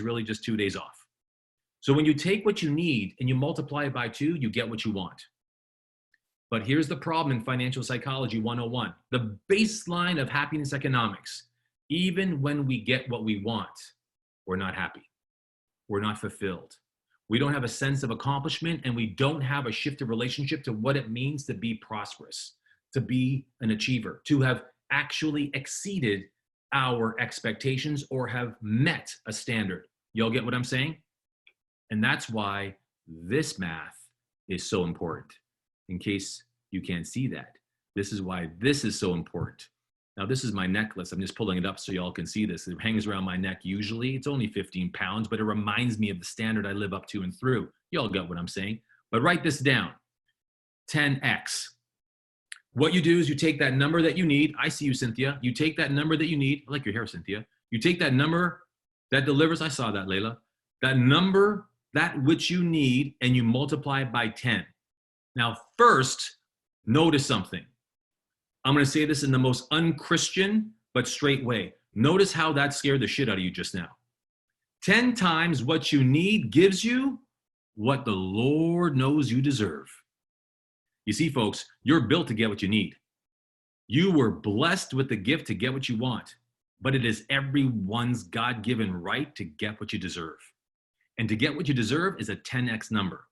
really just 2 days off. So when you take what you need and you multiply it by 2, you get what you want. But here's the problem in Financial Psychology 101. The baseline of happiness economics, even when we get what we want, we're not happy. We're not fulfilled. We don't have a sense of accomplishment, and we don't have a shifted relationship to what it means to be prosperous, to be an achiever, to have actually exceeded our expectations or have met a standard. Y'all get what I'm saying? And that's why this math is so important. In case you can't see that, this is why this is so important. Now, this is my necklace. I'm just pulling it up so y'all can see this. It hangs around my neck usually. It's only 15 pounds, but it reminds me of the standard I live up to and through. Y'all get what I'm saying. But write this down, 10x. What you do is you take that number that you need. I see you, Cynthia. You take that number that you need. I like your hair, Cynthia. You take that number that delivers. I saw that, Layla. That number, that which you need, and you multiply it by 10. Now, first, notice something. I'm going to say this in the most unchristian but straight way. Notice how that scared the shit out of you just now. 10 times what you need gives you what the Lord knows you deserve. You see, folks, you're built to get what you need. You were blessed with the gift to get what you want, but it is everyone's God-given right to get what you deserve. And to get what you deserve is a 10x number.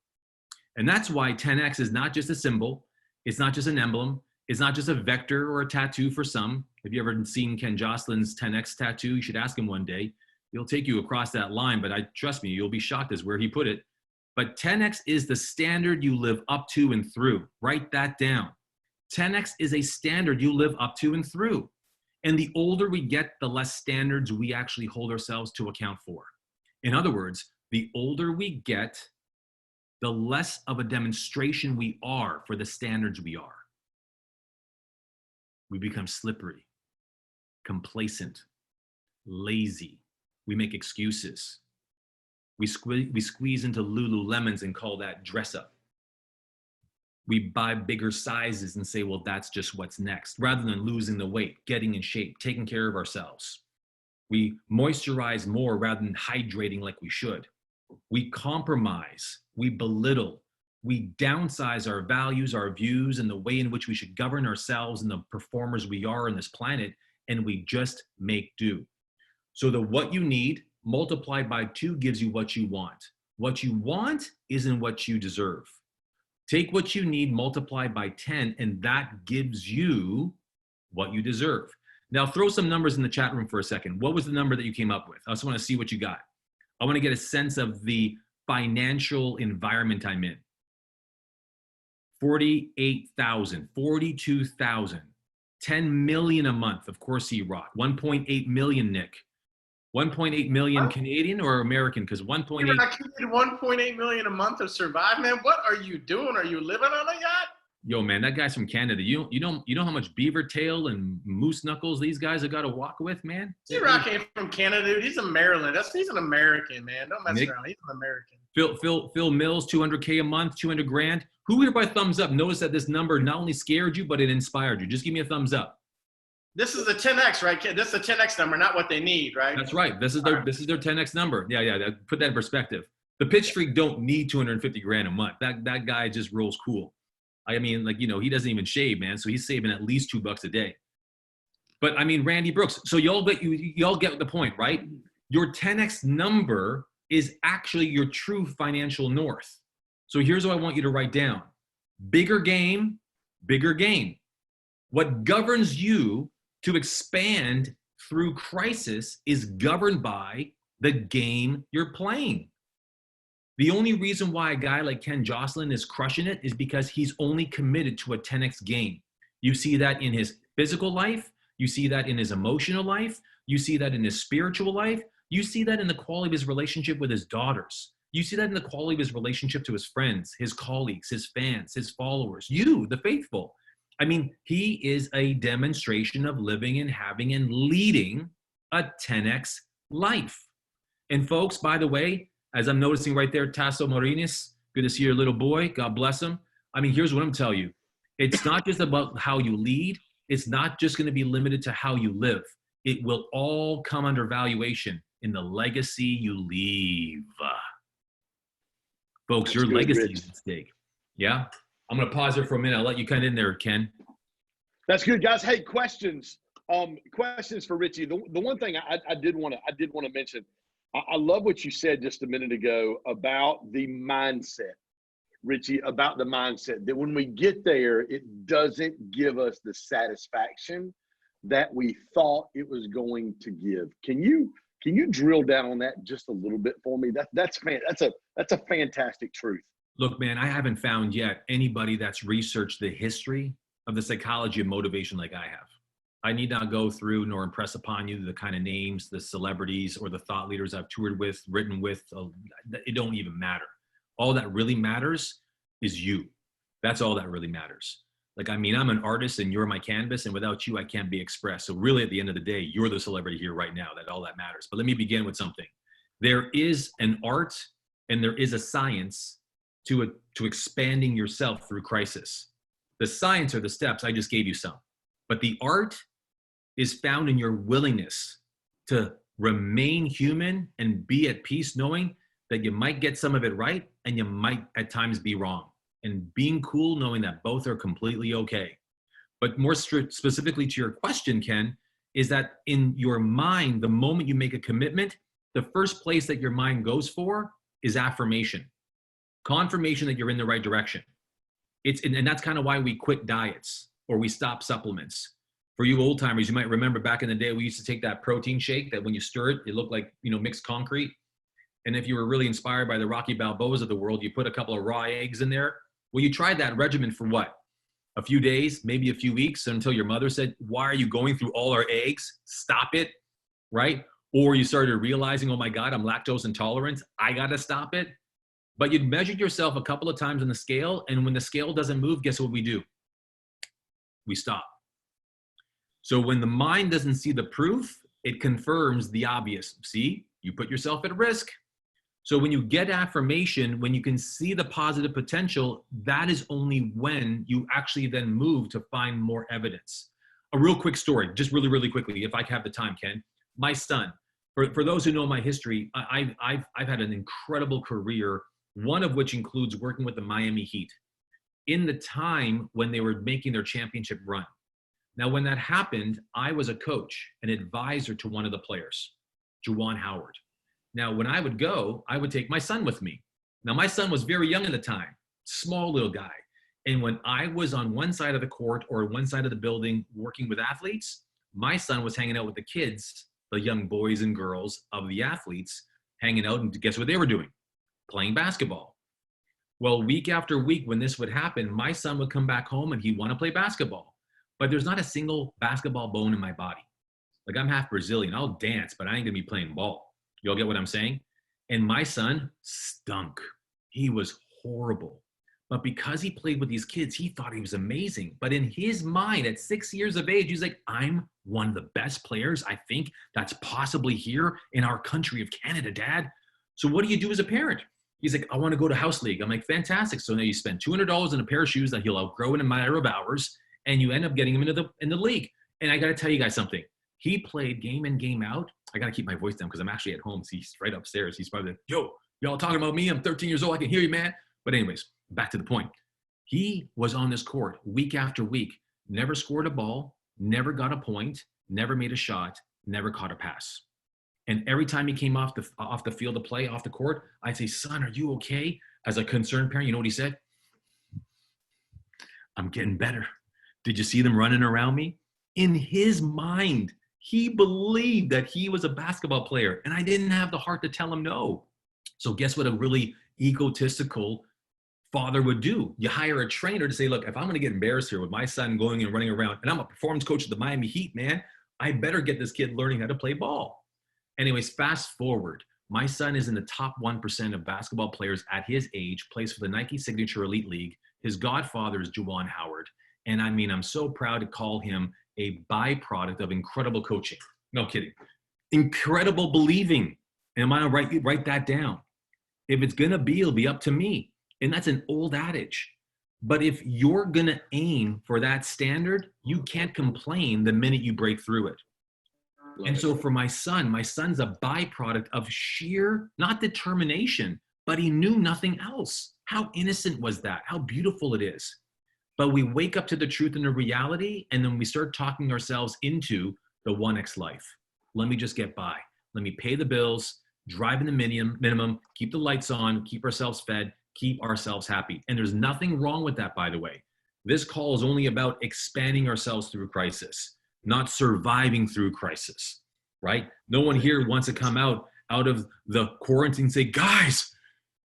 And that's why 10x is not just a symbol. It's not just an emblem. It's not just a vector or a tattoo for some. If you ever seen Ken Jocelyn's 10x tattoo, you should ask him one day. He'll take you across that line, but trust me, you'll be shocked as where he put it. But 10x is the standard you live up to and through. Write that down. 10x is a standard you live up to and through. And the older we get, the less standards we actually hold ourselves to account for. In other words, the older we get, the less of a demonstration we are for the standards we are. We become slippery, complacent, lazy. We make excuses. We squeeze into Lululemons and call that dress up. We buy bigger sizes and say, well, that's just what's next, rather than losing the weight, getting in shape, taking care of ourselves. We moisturize more rather than hydrating like we should. We compromise, we belittle, we downsize our values, our views, and the way in which we should govern ourselves and the performers we are on this planet, and we just make do. So the what you need multiplied by 2 gives you what you want. What you want isn't what you deserve. Take what you need multiplied by 10, and that gives you what you deserve. Now throw some numbers in the chat room for a second. What was the number that you came up with? I just want to see what you got. I want to get a sense of the financial environment I'm in. 48,000, 42,000, 10 million a month. Of course, rock. 1.8 million, Nick. 1.8 million what? Canadian or American? Because 1.8. I need 1.8 million a month to survive, man. What are you doing? Are you living on a yacht? Yo, man, that guy's from Canada. You know how much beaver tail and moose knuckles these guys have got to walk with, man? Rock ain't from Canada, dude. He's in Maryland. He's an American, man. Don't mess Nick, around. He's an American. Phil Mills, 200K a month, 200 grand. Who here by thumbs up notice that this number not only scared you, but it inspired you? Just give me a thumbs up. This is the 10X, right? This is a 10X number, not what they need, right? That's right. This is their 10X number. Yeah. Put that in perspective. The pitch freak don't need 250 grand a month. That guy just rolls cool. I mean, like, he doesn't even shave, man. So he's saving at least $2 a day. But I mean, Randy Brooks. So y'all get the point, right? Your 10X number is actually your true financial north. So here's what I want you to write down. Bigger game, bigger gain. What governs you to expand through crisis is governed by the game you're playing. The only reason why a guy like Ken Jocelyn is crushing it is because he's only committed to a 10X game. You see that in his physical life. You see that in his emotional life. You see that in his spiritual life. You see that in the quality of his relationship with his daughters. You see that in the quality of his relationship to his friends, his colleagues, his fans, his followers, you, the faithful. I mean, he is a demonstration of living and having and leading a 10X life. And folks, by the way, as I'm noticing right there, Tasso Marinis, good to see your little boy. God bless him. I mean, here's what I'm telling you. It's not just about how you lead. It's not just going to be limited to how you live. It will all come under valuation. in the legacy you leave. Folks, That's your good, legacy Rich. is at stake. Yeah? I'm going to pause there for a minute. I'll let you cut in there, Ken. That's good, guys. Hey, questions. Questions for Richie. The one thing I did want to mention. I love what you said just a minute ago about the mindset, Richie. About the mindset that when we get there, it doesn't give us the satisfaction that we thought it was going to give. Can you drill down on that just a little bit for me? That's a fantastic truth. Look, man, I haven't found yet anybody that's researched the history of the psychology of motivation like I have. I need not go through nor impress upon you the kind of names, the celebrities, or the thought leaders I've toured with, written with. It don't even matter. All that really matters is you. That's all that really matters. Like, I mean, I'm an artist and you're my canvas, and without you, I can't be expressed. So really, at the end of the day, you're the celebrity here right now. That's all that matters. But let me begin with something. There is an art and there is a science to expanding yourself through crisis. The science are the steps. I just gave you some. But the art is found in your willingness to remain human and be at peace, knowing that you might get some of it right and you might at times be wrong. And being cool, knowing that both are completely okay. But more specifically to your question, Ken, is that in your mind, the moment you make a commitment, the first place that your mind goes for is affirmation, confirmation that you're in the right direction. And that's kind of why we quit diets or we stop supplements. For you old timers, you might remember back in the day, we used to take that protein shake that when you stir it, it looked like, mixed concrete. And if you were really inspired by the Rocky Balboas of the world, you put a couple of raw eggs in there. Well, you tried that regimen for what? A few days, maybe a few weeks, until your mother said, why are you going through all our eggs? Stop it, right? Or you started realizing, oh my God, I'm lactose intolerant. I got to stop it. But you'd measured yourself a couple of times on the scale, and when the scale doesn't move, guess what we do? We stop. So when the mind doesn't see the proof, it confirms the obvious. See, you put yourself at risk. So when you get affirmation, when you can see the positive potential, that is only when you actually then move to find more evidence. A real quick story, just really, really quickly, if I have the time, Ken. My son, for those who know my history, I've had an incredible career, one of which includes working with the Miami Heat in the time when they were making their championship run. Now, when that happened, I was a coach, an advisor to one of the players, Juwan Howard. Now, when I would go, I would take my son with me. Now, my son was very young at the time, small little guy. And when I was on one side of the court or one side of the building working with athletes, my son was hanging out with the kids, the young boys and girls of the athletes, hanging out, and guess what they were doing? Playing basketball. Well, week after week, when this would happen, my son would come back home and he'd want to play basketball. But there's not a single basketball bone in my body. Like, I'm half Brazilian. I'll dance, but I ain't going to be playing ball. Y'all get what I'm saying? And my son stunk. He was horrible. But because he played with these kids, he thought he was amazing. But in his mind, at 6 years of age, he's like, I'm one of the best players, I think, that's possibly here in our country of Canada, Dad. So what do you do as a parent? He's like, I want to go to house league. I'm like, fantastic. So now you spend $200 on a pair of shoes that he'll outgrow in a matter of hours, and you end up getting him in the league. And I got to tell you guys something. He played game in, game out. I got to keep my voice down because I'm actually at home. So he's right upstairs. He's probably like, yo, y'all talking about me? I'm 13 years old. I can hear you, man. But anyways, back to the point. He was on this court week after week, never scored a ball, never got a point, never made a shot, never caught a pass. And every time he came off the field to play, off the court, I'd say, son, are you okay? As a concerned parent, you know what he said? I'm getting better. Did you see them running around me? In his mind, he believed that he was a basketball player, and I didn't have the heart to tell him no. So guess what a really egotistical father would do? You hire a trainer to say, look, if I'm going to get embarrassed here with my son going and running around, and I'm a performance coach of the Miami Heat, man, I better get this kid learning how to play ball. Anyways, fast forward. My son is in the top 1% of basketball players at his age, plays for the Nike Signature Elite League. His godfather is Juwan Howard. And I mean, I'm so proud to call him a byproduct of incredible coaching. No kidding. Incredible believing. And I'm going to write that down. If it's going to be, it'll be up to me. And that's an old adage. But if you're going to aim for that standard, you can't complain the minute you break through it. And so for my son's a byproduct of sheer, not determination, but he knew nothing else. How innocent was that? How beautiful it is. But we wake up to the truth and the reality, and then we start talking ourselves into the 1X life. Let me just get by. Let me pay the bills, drive in the minimum, keep the lights on, keep ourselves fed, keep ourselves happy. And there's nothing wrong with that, by the way. This call is only about expanding ourselves through crisis, not surviving through crisis, right? No one here wants to come out of the quarantine and say, guys,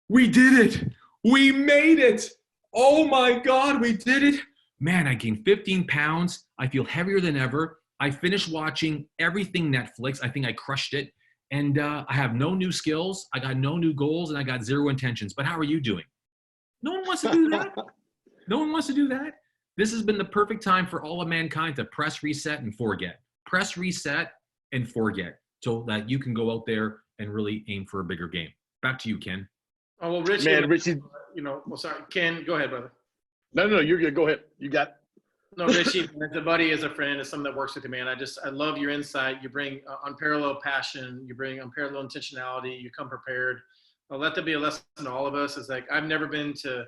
we did it. We made it. Oh my God, we did it. Man, I gained 15 pounds. I feel heavier than ever. I finished watching everything Netflix. I think I crushed it. And I have no new skills. I got no new goals, and I got zero intentions. But how are you doing? No one wants to do that. No one wants to do that. This has been the perfect time for all of mankind to press reset and forget. Press reset and forget so that you can go out there and really aim for a bigger game. Back to you, Ken. Oh, well, Richie, Man, Richie, sorry, Ken, go ahead, brother. no, you're good. Go ahead. You got. No, Richie, as a buddy, as a friend, as someone that works with you, man, I love your insight. You bring unparalleled passion. You bring unparalleled intentionality. You come prepared. Let that be a lesson to all of us. It's like, I've never been to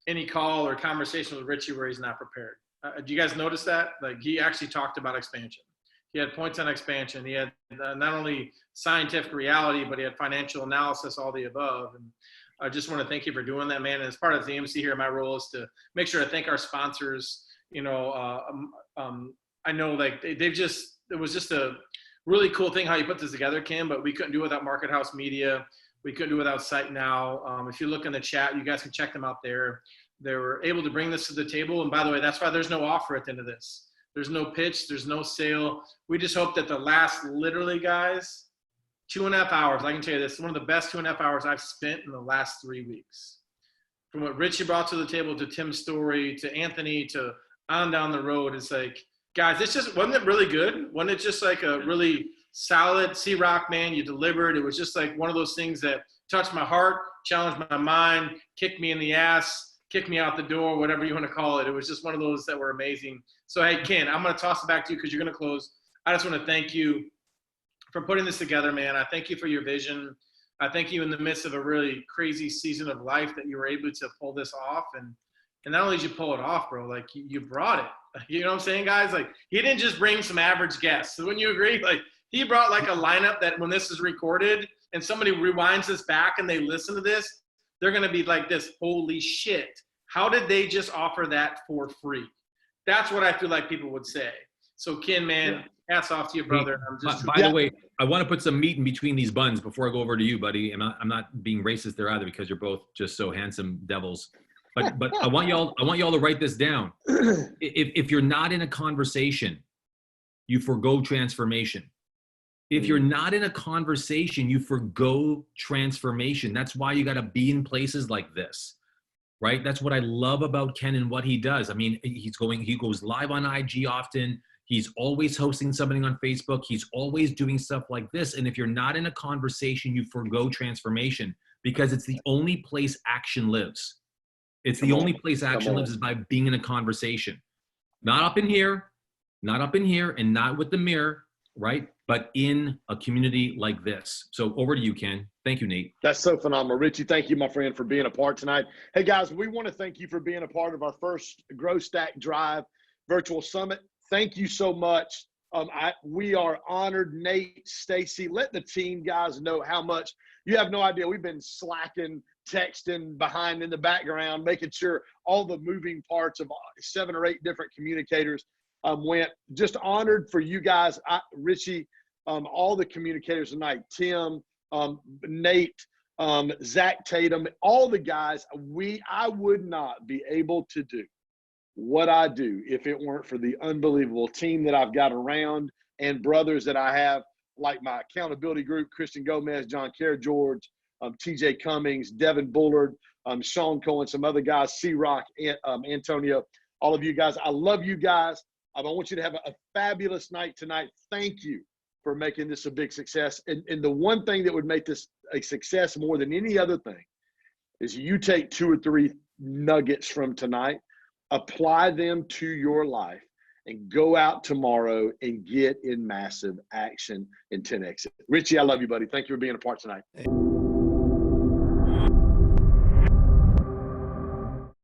any call or conversation with Richie where he's not prepared. Do you guys notice that? Like, he actually talked about expansion. He had points on expansion. He had not only scientific reality, but he had financial analysis, all the above. And I just want to thank you for doing that, man. And as part of the MC here, my role is to make sure to thank our sponsors. I know, like, it was just a really cool thing how you put this together, Kim, but we couldn't do it without Market House Media. We couldn't do it without Site Now. If you look in the chat, you guys can check them out there. They were able to bring this to the table. And by the way, that's why there's no offer at the end of this. There's no pitch. There's no sale. We just hope that the last, literally, guys, 2.5 hours, I can tell you this, one of the best 2.5 hours I've spent in the last 3 weeks. From what Richie brought to the table, to Tim's story, to Anthony, to on down the road, it's like, guys, wasn't it really good? Wasn't it just like a really solid C-Rock, man? You delivered. It was just like one of those things that touched my heart, challenged my mind, kicked me in the ass, kicked me out the door, whatever you want to call it. It was just one of those that were amazing. So, hey, Ken, I'm going to toss it back to you because you're going to close. I just want to thank you for putting this together, man. I thank you for your vision. I thank you in the midst of a really crazy season of life that you were able to pull this off. And not only did you pull it off, bro, like, you brought it. You know what I'm saying, guys? Like, he didn't just bring some average guests. So wouldn't you agree? Like, he brought like a lineup that when this is recorded and somebody rewinds this back and they listen to this, they're going to be like this, holy shit. How did they just offer that for free? That's what I feel like people would say. So, Ken, man, hats off to you, brother. By the way, I want to put some meat in between these buns before I go over to you, buddy. I'm not being racist there either because you're both just so handsome devils. But I want y'all to write this down. If you're not in a conversation, you forgo transformation. If you're not in a conversation, you forgo transformation. That's why you got to be in places like this, right? That's what I love about Ken and what he does. I mean, he goes live on IG often. He's always hosting something on Facebook. He's always doing stuff like this. And if you're not in a conversation, you forgo transformation because it's the only place action lives. It's the only place action lives is by being in a conversation. Not up in here, and not with the mirror, right? But in a community like this. So over to you, Ken. Thank you, Nate. That's so phenomenal. Richie, thank you, my friend, for being a part tonight. Hey, guys, we want to thank you for being a part of our first Grow Stack Drive virtual summit. Thank you so much. We are honored. Nate, Stacy, let the team guys know how much. You have no idea. We've been slacking, texting behind in the background, making sure all the moving parts of 7 or 8 different communicators went. Just honored for you guys, Richie, all the communicators tonight, Tim, Nate, Zach Tatum, all the guys. I would not be able to do what I do if it weren't for the unbelievable team that I've got around and brothers that I have, like my accountability group, Christian Gomez, John Kerr George, TJ Cummings, Devin Bullard, Sean Cohen, some other guys, C-Rock, Antonio, all of you guys. I love you guys. I want you to have a fabulous night tonight. Thank you for making this a big success. And the one thing that would make this a success more than any other thing is you take 2 or 3 nuggets from tonight, apply them to your life, and go out tomorrow and get in massive action and 10X it. Richie, I love you, buddy. Thank you for being a part tonight.